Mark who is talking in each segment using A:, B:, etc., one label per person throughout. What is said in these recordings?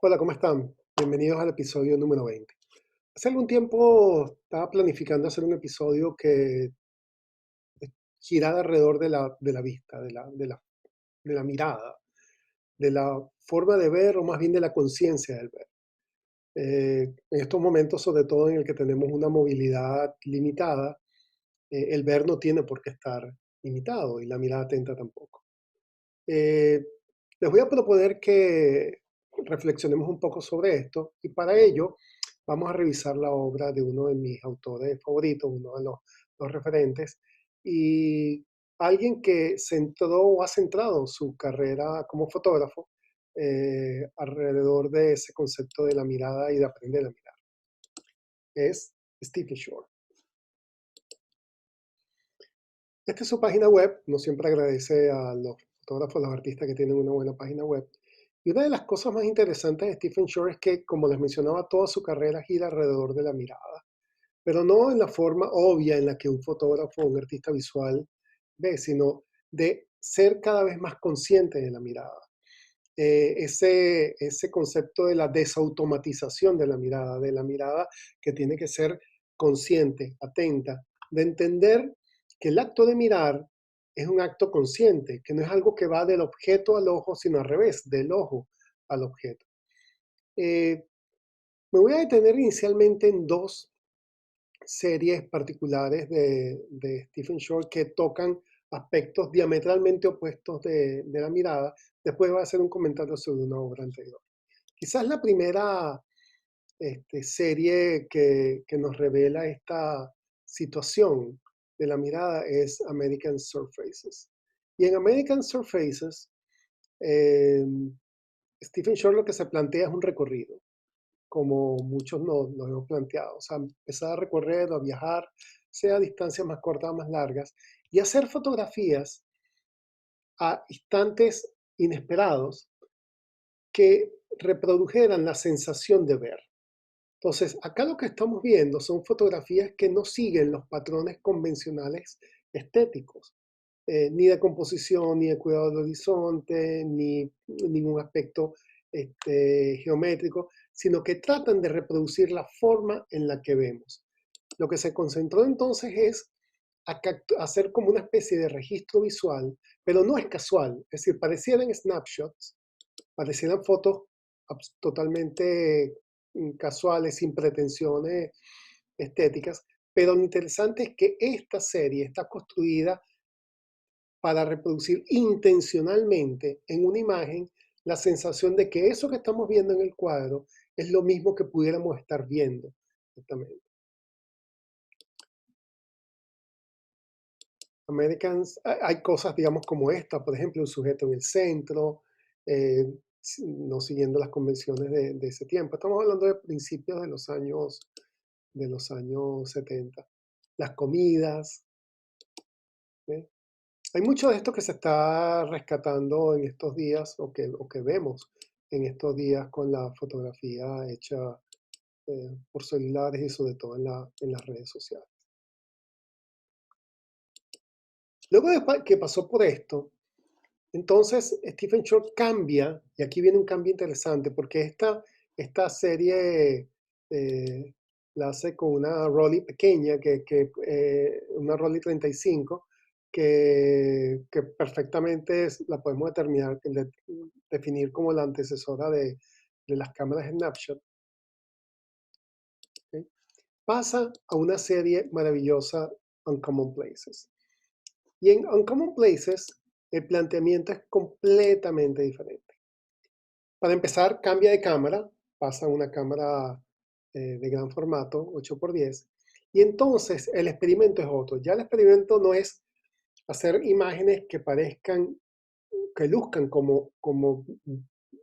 A: Hola, ¿cómo están? Bienvenidos al episodio número 20. Hace algún tiempo estaba planificando hacer un episodio que girara alrededor de la vista, de la mirada, de la forma de ver o más bien de la conciencia del ver. En estos momentos, sobre todo en el que tenemos una movilidad limitada, el ver no tiene por qué estar limitado y la mirada atenta tampoco. Eh, Les voy a proponer que reflexionemos un poco sobre esto y para ello vamos a revisar la obra de uno de mis autores favoritos, uno de los referentes, y alguien que centró o ha centrado su carrera como fotógrafo alrededor de ese concepto de la mirada y de aprender a mirar. Es Stephen Shore. Esta es su página web, no siempre agradece a los fotógrafos, los artistas que tienen una buena página web. Y una de las cosas más interesantes de Stephen Shore es que, como les mencionaba, toda su carrera gira alrededor de la mirada, pero no en la forma obvia en la que un fotógrafo o un artista visual ve, sino de ser cada vez más consciente de la mirada. Ese concepto de la desautomatización de la mirada que tiene que ser consciente, atenta, de entender que el acto de mirar es un acto consciente, que no es algo que va del objeto al ojo, sino al revés, del ojo al objeto. Eh, Me voy a detener inicialmente en dos series particulares de Stephen Shore que tocan aspectos diametralmente opuestos de la mirada. Después voy a hacer un comentario sobre una obra anterior. Quizás la primera serie que nos revela esta situación de la mirada es American Surfaces. Y en American Surfaces, eh, Stephen Shore lo que se plantea es un recorrido, como muchos nos hemos planteado. O sea, empezar a recorrer o a viajar, sea a distancias más cortas o más largas, y hacer fotografías a instantes inesperados que reprodujeran la sensación de ver. Entonces, acá lo que estamos viendo son fotografías que no siguen los patrones convencionales estéticos, ni de composición, ni de cuidado del horizonte, ni ningún aspecto geométrico, sino que tratan de reproducir la forma en la que vemos. Lo que se concentró entonces es hacer como una especie de registro visual, pero no es casual, es decir, parecieran snapshots, parecieran fotos totalmente casuales, sin pretensiones estéticas, pero lo interesante es que esta serie está construida para reproducir intencionalmente en una imagen la sensación de que eso que estamos viendo en el cuadro es lo mismo que pudiéramos estar viendo. Exactamente. Americans, hay cosas, digamos, como esta, por ejemplo, un sujeto en el centro, eh, no siguiendo las convenciones de ese tiempo. Estamos hablando de principios de los años 70. Las comidas, ¿eh? Hay mucho de esto que se está rescatando en estos días o que vemos en estos días con la fotografía hecha por celulares y sobre todo en las redes sociales. Luego de que pasó por esto, entonces Stephen Shore cambia, y aquí viene un cambio interesante, porque esta serie eh, la hace con una Rolly pequeña, una Rolly 35, que perfectamente la podemos definir como la antecesora de las cámaras Snapshot. ¿Ok? Pasa a una serie maravillosa, Uncommon Places. Y en Uncommon Places el planteamiento es completamente diferente. Para empezar, cambia de cámara, pasa a una cámara de gran formato, 8x10, y entonces el experimento es otro. Ya el experimento no es hacer imágenes que parezcan, que luzcan como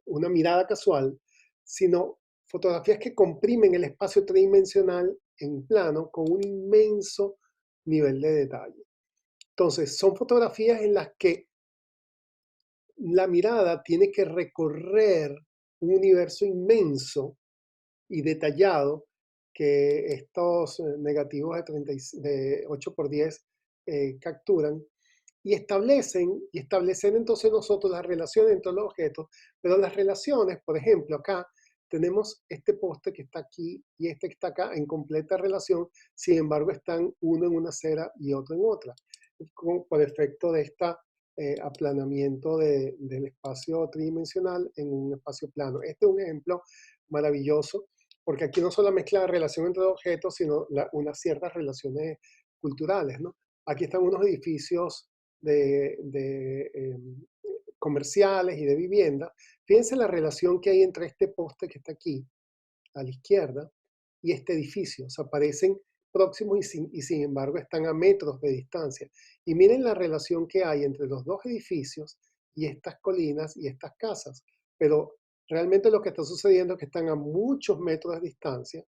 A: una mirada casual, sino fotografías que comprimen el espacio tridimensional en plano con un inmenso nivel de detalle. Entonces, son fotografías en las que la mirada tiene que recorrer un universo inmenso y detallado que estos negativos de 8x10 capturan y establecen entonces nosotros las relaciones entre los objetos, pero las relaciones, por ejemplo, acá tenemos este poste que está aquí y este que está acá en completa relación, sin embargo están uno en una acera y otro en otra, por efecto de esta aplanamiento del espacio tridimensional en un espacio plano. Este es un ejemplo maravilloso, porque aquí no solo mezcla la relación entre objetos, sino unas ciertas relaciones culturales, ¿no? Aquí están unos edificios de comerciales y de vivienda. Fíjense la relación que hay entre este poste que está aquí, a la izquierda, y este edificio. O sea, parecen próximos y sin embargo están a metros de distancia. Y miren la relación que hay entre los dos edificios y estas colinas y estas casas. Pero realmente lo que está sucediendo es que están a muchos metros de distancia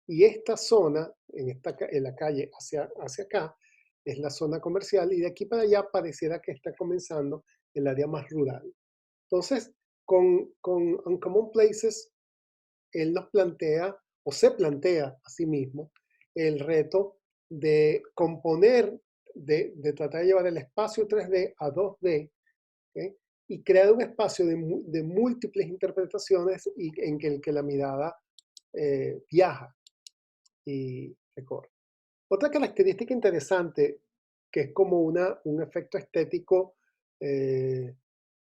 A: y esta zona, en la calle hacia acá, es la zona comercial y de aquí para allá pareciera que está comenzando el área más rural. Entonces, con Uncommon Places, él nos plantea o se plantea a sí mismo el reto de componer, de tratar de llevar el espacio 3D a 2D, ¿okay? Y crear un espacio de múltiples interpretaciones y en el que la mirada viaja y recorre. Otra característica interesante, que es como un efecto estético eh,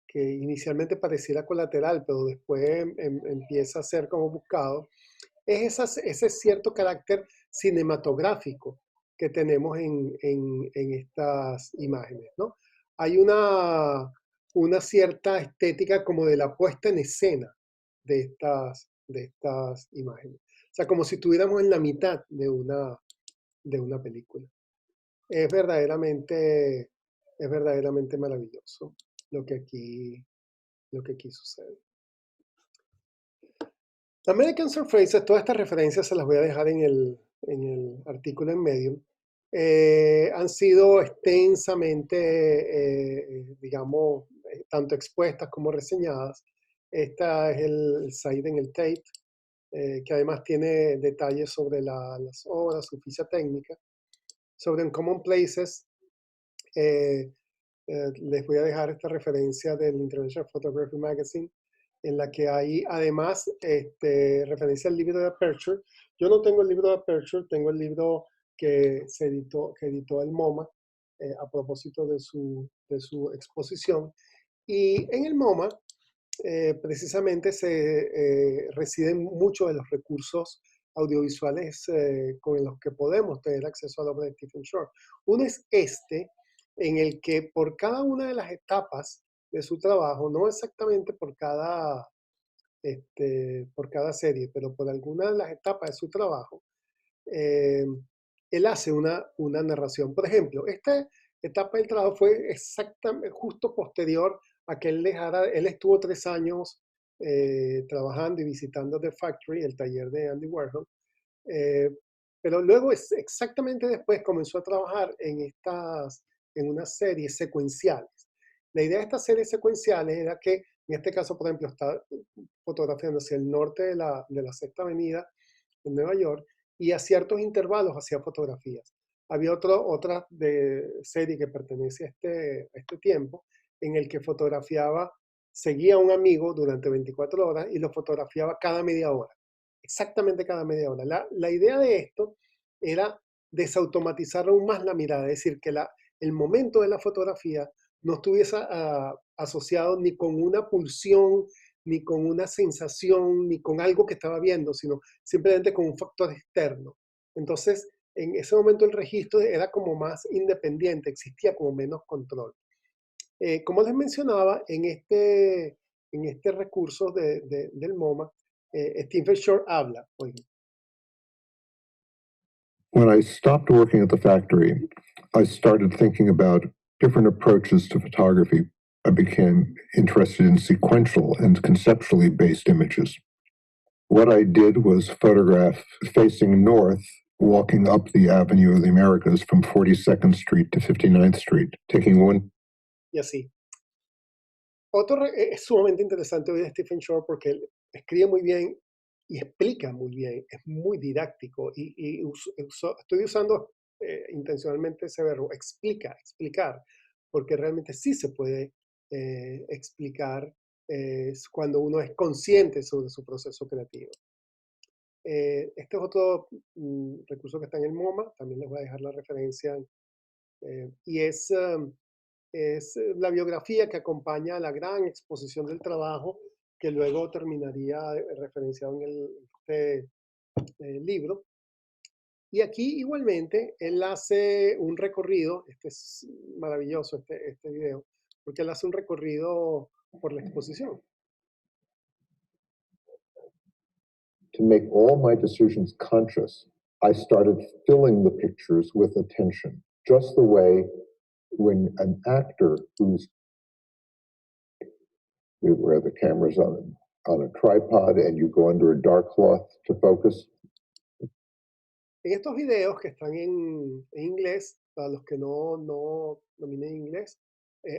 A: que inicialmente pareciera colateral, pero después empieza a ser como buscado, es ese cierto carácter cinematográfico que tenemos en estas imágenes, ¿no? Hay una cierta estética como de la puesta en escena de estas imágenes. O sea, como si estuviéramos en la mitad de una película. Es verdaderamente maravilloso lo que aquí, lo que aquí sucede. American Surfaces, todas estas referencias se las voy a dejar en el artículo en Medium, han sido extensamente, digamos, tanto expuestas como reseñadas. Esta es el site en el Tate, que además tiene detalles sobre las obras, su ficha técnica. Sobre Uncommon Places, les voy a dejar esta referencia del International Photography Magazine, en la que hay además referencia al libro de Aperture. Yo no tengo el libro de Aperture, tengo el libro que editó el MoMA a propósito de su exposición. Y en el MoMA precisamente se residen muchos de los recursos audiovisuales con los que podemos tener acceso a la obra de Stephen Shore. Uno es en el que por cada una de las etapas de su trabajo, no exactamente por cada serie, pero por alguna de las etapas de su trabajo, eh, él hace una narración. Por ejemplo, esta etapa del trabajo fue exactamente justo posterior a que él estuvo 3 años trabajando y visitando The Factory, el taller de Andy Warhol, eh, pero luego exactamente después comenzó a trabajar en unas series secuenciales. La idea de estas series secuenciales era que, en este caso, por ejemplo, está fotografiando hacia el norte de la Sexta Avenida en Nueva York y a ciertos intervalos hacía fotografías. Había otra serie que pertenece a este tiempo en el que seguía a un amigo durante 24 horas y lo fotografiaba cada media hora, exactamente cada media hora. La idea de esto era desautomatizar aún más la mirada, es decir, que el momento de la fotografía no estuviese asociado ni con una pulsión, ni con una sensación, ni con algo que estaba viendo, sino simplemente con un factor externo. Entonces, en ese momento el registro era como más independiente, existía como menos control. Como les mencionaba, en este recurso del MoMA, Stephen Shore habla. Oigan.
B: When I stopped working at the factory, I started thinking about different approaches to photography. I became interested in sequential and conceptually based images. What I did was photograph facing north, walking up the Avenue of the Americas from 42nd Street to 59th Street, taking one.
A: Y así. Es sumamente interesante oír a Stephen Shore porque él escribe muy bien y explica muy bien, es muy didáctico y estoy usando intencionalmente ese verbo, explicar, porque realmente sí se puede explicar es cuando uno es consciente sobre su proceso creativo. Este es otro recurso que está en el MoMA, también les voy a dejar la referencia, y es la biografía que acompaña a la gran exposición del trabajo que luego terminaría referenciado en este libro. Y aquí igualmente él hace un recorrido, este es maravilloso este video, porque él hace un recorrido por la exposición.
B: To make all my decisions conscious, I started filling the pictures with attention, just the way when an actor who's where the camera's on a tripod and you go under a dark cloth to focus.
A: En estos videos que están en inglés, para los que no dominen inglés,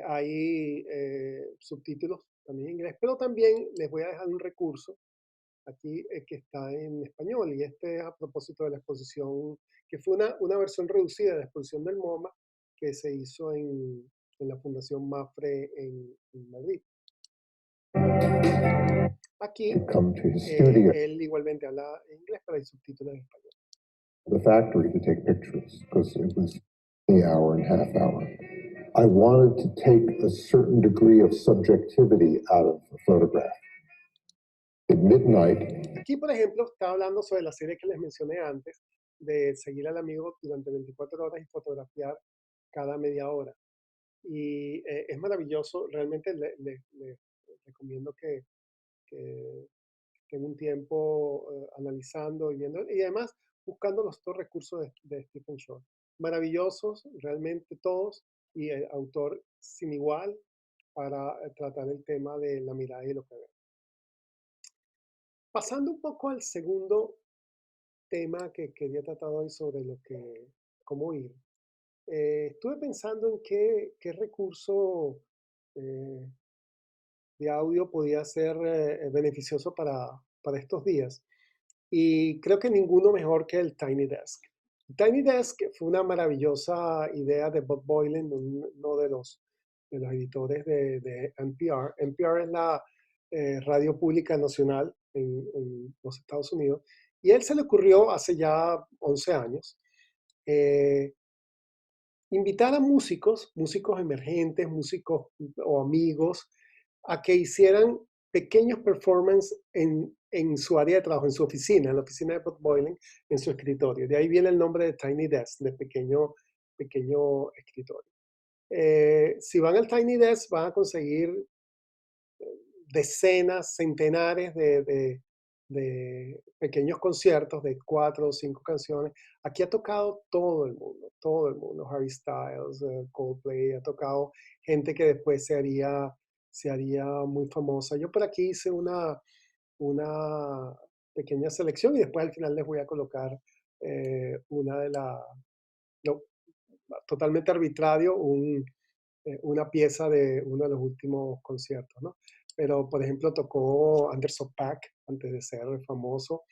A: hay subtítulos también en inglés, pero también les voy a dejar un recurso aquí que está en español, y este es a propósito de la exposición, que fue una versión reducida de la exposición del MoMA que se hizo en la Fundación MAFRE en Madrid. Aquí
B: Come to his studio,
A: él igualmente habla inglés, pero hay subtítulos en español.
B: the factory to take pictures because it was the hour and half hour. I wanted to take a certain degree of subjectivity out of the photograph. At midnight,
A: Aquí, por ejemplo, está hablando sobre la serie que les mencioné antes, de seguir al amigo durante 24 horas y fotografiar cada media hora. Y es maravilloso, realmente le recomiendo que estén un tiempo analizando y viendo, y además buscando los dos recursos de Stephen Shore. Maravillosos, realmente todos, y el autor sin igual para tratar el tema de la mirada y lo que ve. Pasando un poco al segundo tema que quería tratar hoy sobre cómo ir. Estuve pensando en qué recurso eh, de audio podía ser beneficioso para estos días. Y creo que ninguno mejor que el Tiny Desk. El Tiny Desk fue una maravillosa idea de Bob Boilen, uno de los editores de NPR. NPR es la radio pública nacional en los Estados Unidos. Y a él se le ocurrió hace ya 11 años eh, invitar a músicos emergentes, músicos o amigos, a que hicieran pequeños performances en su área de trabajo, en su oficina, en la oficina de Bob Boilen, en su escritorio. De ahí viene el nombre de Tiny Desk, de pequeño escritorio. Si van al Tiny Desk van a conseguir decenas, centenares de pequeños conciertos de 4 o 5 canciones. Aquí ha tocado todo el mundo. Harry Styles, Coldplay, ha tocado gente que después se haría muy famosa. Yo por aquí hice una pequeña selección y después al final les voy a colocar una de las, no, totalmente arbitrario, una pieza de uno de los últimos conciertos, ¿no? Pero, por ejemplo, tocó Anderson .Paak antes de ser famoso,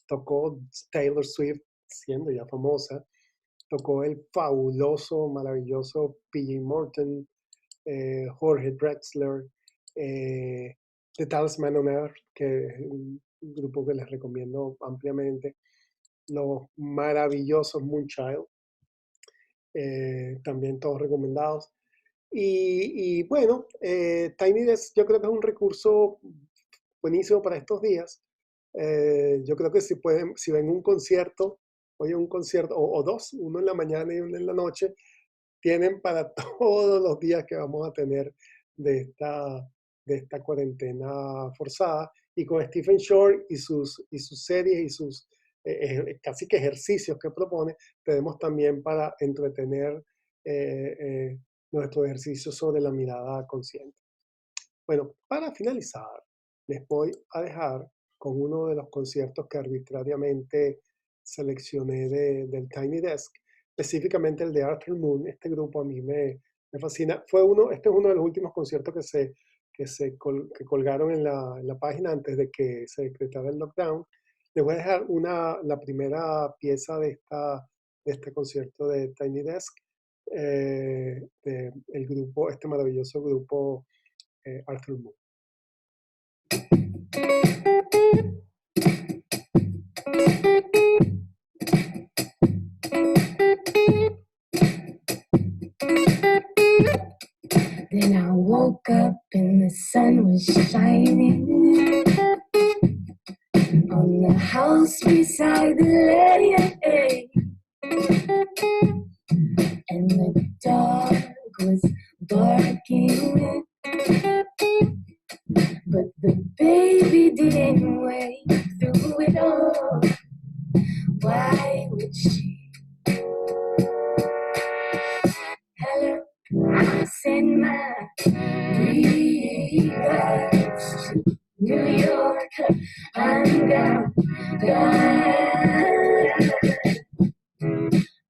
A: tocó Taylor Swift siendo ya famosa, tocó el fabuloso, maravilloso P.J. Morton, Jorge Drexler, The Talisman on Earth, que es un grupo que les recomiendo ampliamente, los maravillosos Moonchild, también todos recomendados. Y bueno, Tiny Desk yo creo que es un recurso buenísimo para estos días. Yo creo que si ven un concierto, oye, un concierto, o dos, uno en la mañana y uno en la noche, tienen para todos los días que vamos a tener de esta cuarentena forzada. Y con Stephen Shore y sus series y sus casi que ejercicios que propone, tenemos también para entretener eh, eh, nuestro ejercicio sobre la mirada consciente. Bueno, para finalizar, les voy a dejar con uno de los conciertos que arbitrariamente seleccioné del Tiny Desk, específicamente el de Arthur Moon. Este grupo a mí me fascina. Este es uno de los últimos conciertos que colgaron en la página antes de que se decretara el lockdown. Les voy a dejar la primera pieza de este concierto de Tiny Desk, el grupo, este maravilloso grupo Arthur Moon.
C: Then I woke up and the sun was shining on the house beside the lake, and the dog was barking, but the baby didn't wake through it all. Why would she? Hello, send my regards to New York. I'm gone.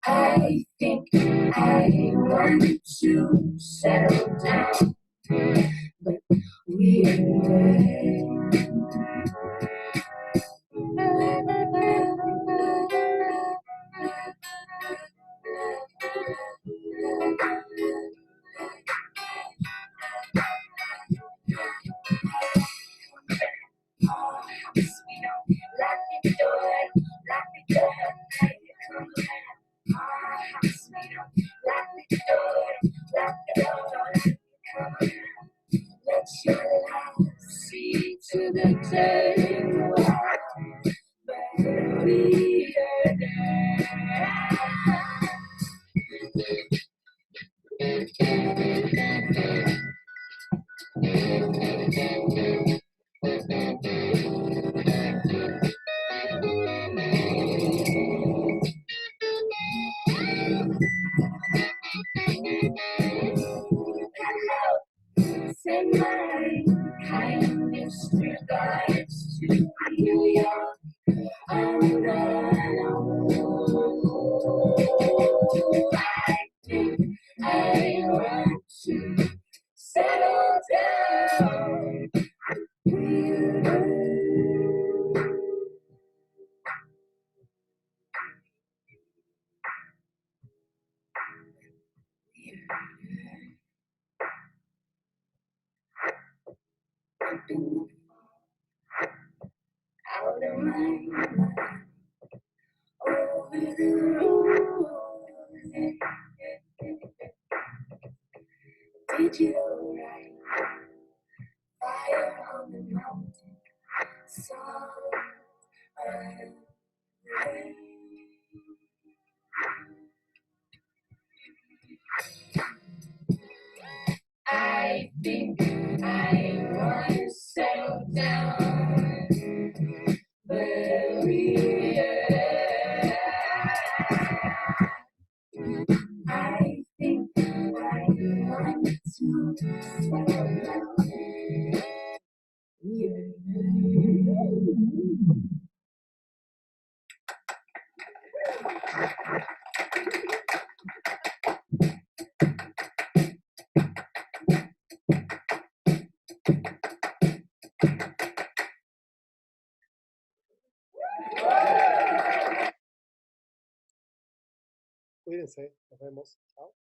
C: I think I want to settle down, but we're let your light see to the turning but we are send my kindest regards to New York. I'm gonna I think I want to settle down. Out of my mind, over the road. Digital right, fire on the mountain, song of rain. I think I want to settle down, but I think I want to settle down.
A: Cuídense, nos vemos. Chao.